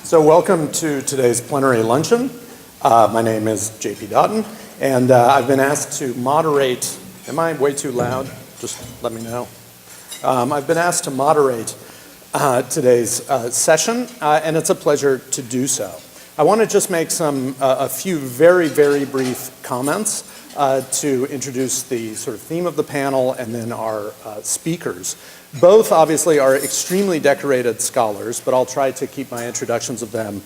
So welcome to today's plenary luncheon. My name is JP Daughton, and I've been asked to moderate. Am I way too loud? Just let me know. I've been asked to moderate today's session, and it's a pleasure to do so. I want to just make a few very, very brief comments to introduce the sort of theme of the panel and then our speakers. Both obviously are extremely decorated scholars, but I'll try to keep my introductions of them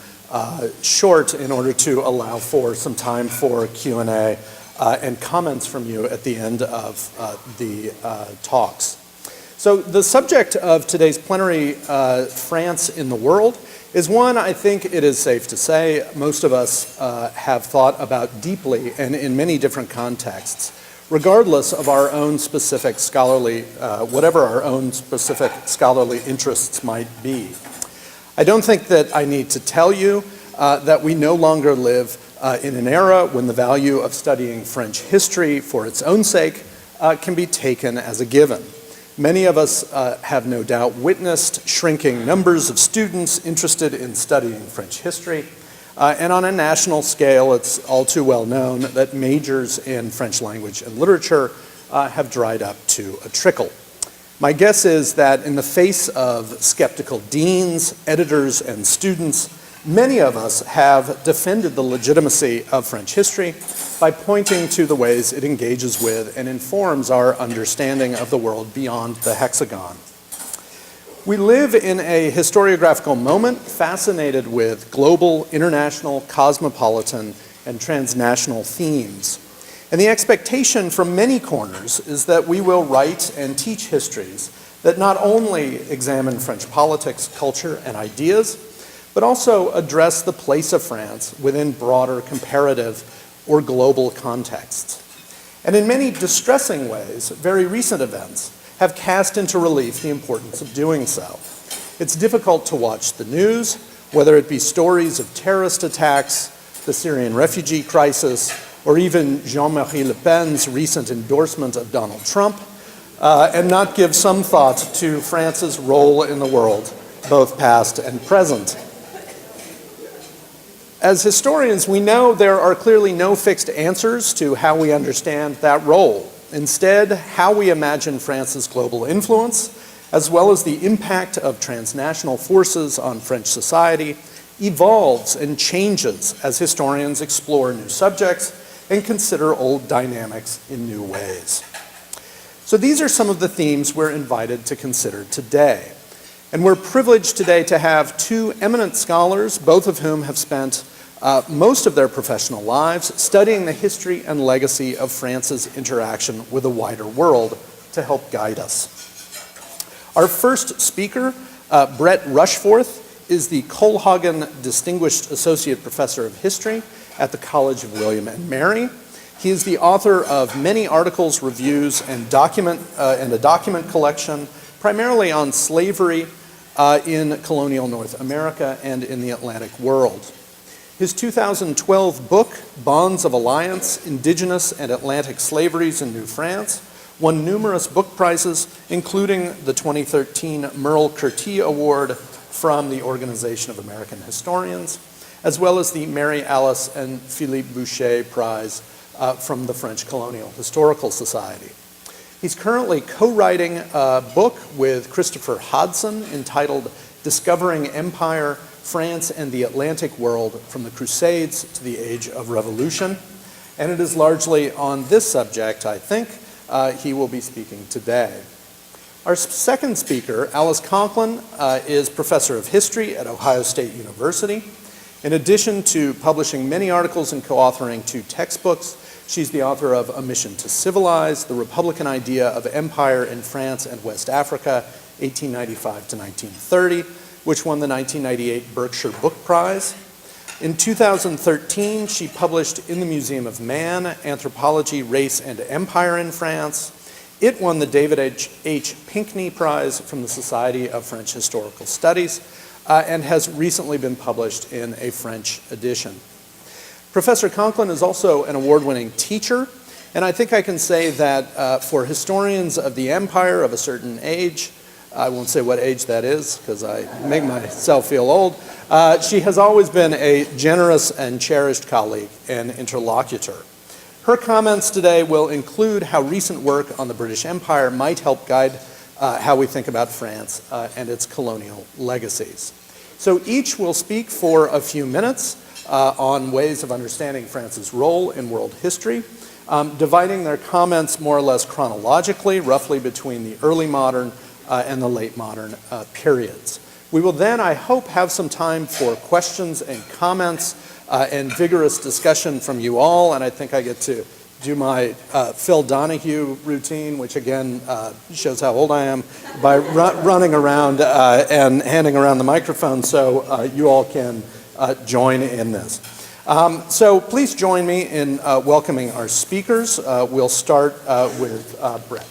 short in order to allow for some time for Q&A and comments from you at the end of the talks. So the subject of today's plenary, France in the World, is one I think it is safe to say most of us have thought about deeply and in many different contexts, regardless of our own specific scholarly, whatever our own specific scholarly interests might be. I don't think that I need to tell you that we no longer live in an era when the value of studying French history for its own sake can be taken as a given. Many of us have no doubt witnessed shrinking numbers of students interested in studying French history. And on a national scale, it's all too well known that majors in French language and literature have dried up to a trickle. My guess is that in the face of skeptical deans, editors, and students, many of us have defended the legitimacy of French history by pointing to the ways it engages with and informs our understanding of the world beyond the hexagon. We live in a historiographical moment fascinated with global, international, cosmopolitan, and transnational themes. And the expectation from many corners is that we will write and teach histories that not only examine French politics, culture, and ideas, but also address the place of France within broader comparative or global contexts. And in many distressing ways, very recent events have cast into relief the importance of doing so. It's difficult to watch the news, whether it be stories of terrorist attacks, the Syrian refugee crisis, or even Jean-Marie Le Pen's recent endorsement of Donald Trump, and not give some thought to France's role in the world, both past and present. As historians, we know there are clearly no fixed answers to how we understand that role. Instead, how we imagine France's global influence, as well as the impact of transnational forces on French society, evolves and changes as historians explore new subjects and consider old dynamics in new ways. So these are some of the themes we're invited to consider today. And we're privileged today to have two eminent scholars, both of whom have spent most of their professional lives studying the history and legacy of France's interaction with the wider world to help guide us. Our first speaker, Brett Rushforth, is the Colhagen Distinguished Associate Professor of History at the College of William and Mary. He is the author of many articles, reviews, and a document collection, primarily on slavery in colonial North America and in the Atlantic world. His 2012 book, Bonds of Alliance, Indigenous and Atlantic Slaveries in New France, won numerous book prizes, including the 2013 Merle-Curti Award from the Organization of American Historians, as well as the Mary Alice and Philippe Boucher Prize from the French Colonial Historical Society. He's currently co-writing a book with Christopher Hodson entitled Discovering Empire, France and the Atlantic World from the Crusades to the Age of Revolution. And it is largely on this subject, I think, he will be speaking today. Our second speaker, Alice Conklin, is Professor of History at Ohio State University. In addition to publishing many articles and co-authoring 2 textbooks, she's the author of A Mission to Civilize, The Republican Idea of Empire in France and West Africa, 1895 to 1930, which won the 1998 Berkshire Book Prize. In 2013, she published In the Museum of Man, Anthropology, Race, and Empire in France. It won the David H. Pinkney Prize from the Society of French Historical Studies and has recently been published in a French edition. Professor Conklin is also an award-winning teacher, and I think I can say that for historians of the empire of a certain age, I won't say what age that is because I make myself feel old. She has always been a generous and cherished colleague and interlocutor. Her comments today will include how recent work on the British Empire might help guide how we think about France and its colonial legacies. So each will speak for a few minutes on ways of understanding France's role in world history, dividing their comments more or less chronologically, roughly between the early modern and the late modern periods. We will then, I hope, have some time for questions and comments and vigorous discussion from you all, and I think I get to do my Phil Donahue routine, which again shows how old I am, by running around and handing around the microphone so you all can join in this. So please join me in welcoming our speakers. We'll start with Brett.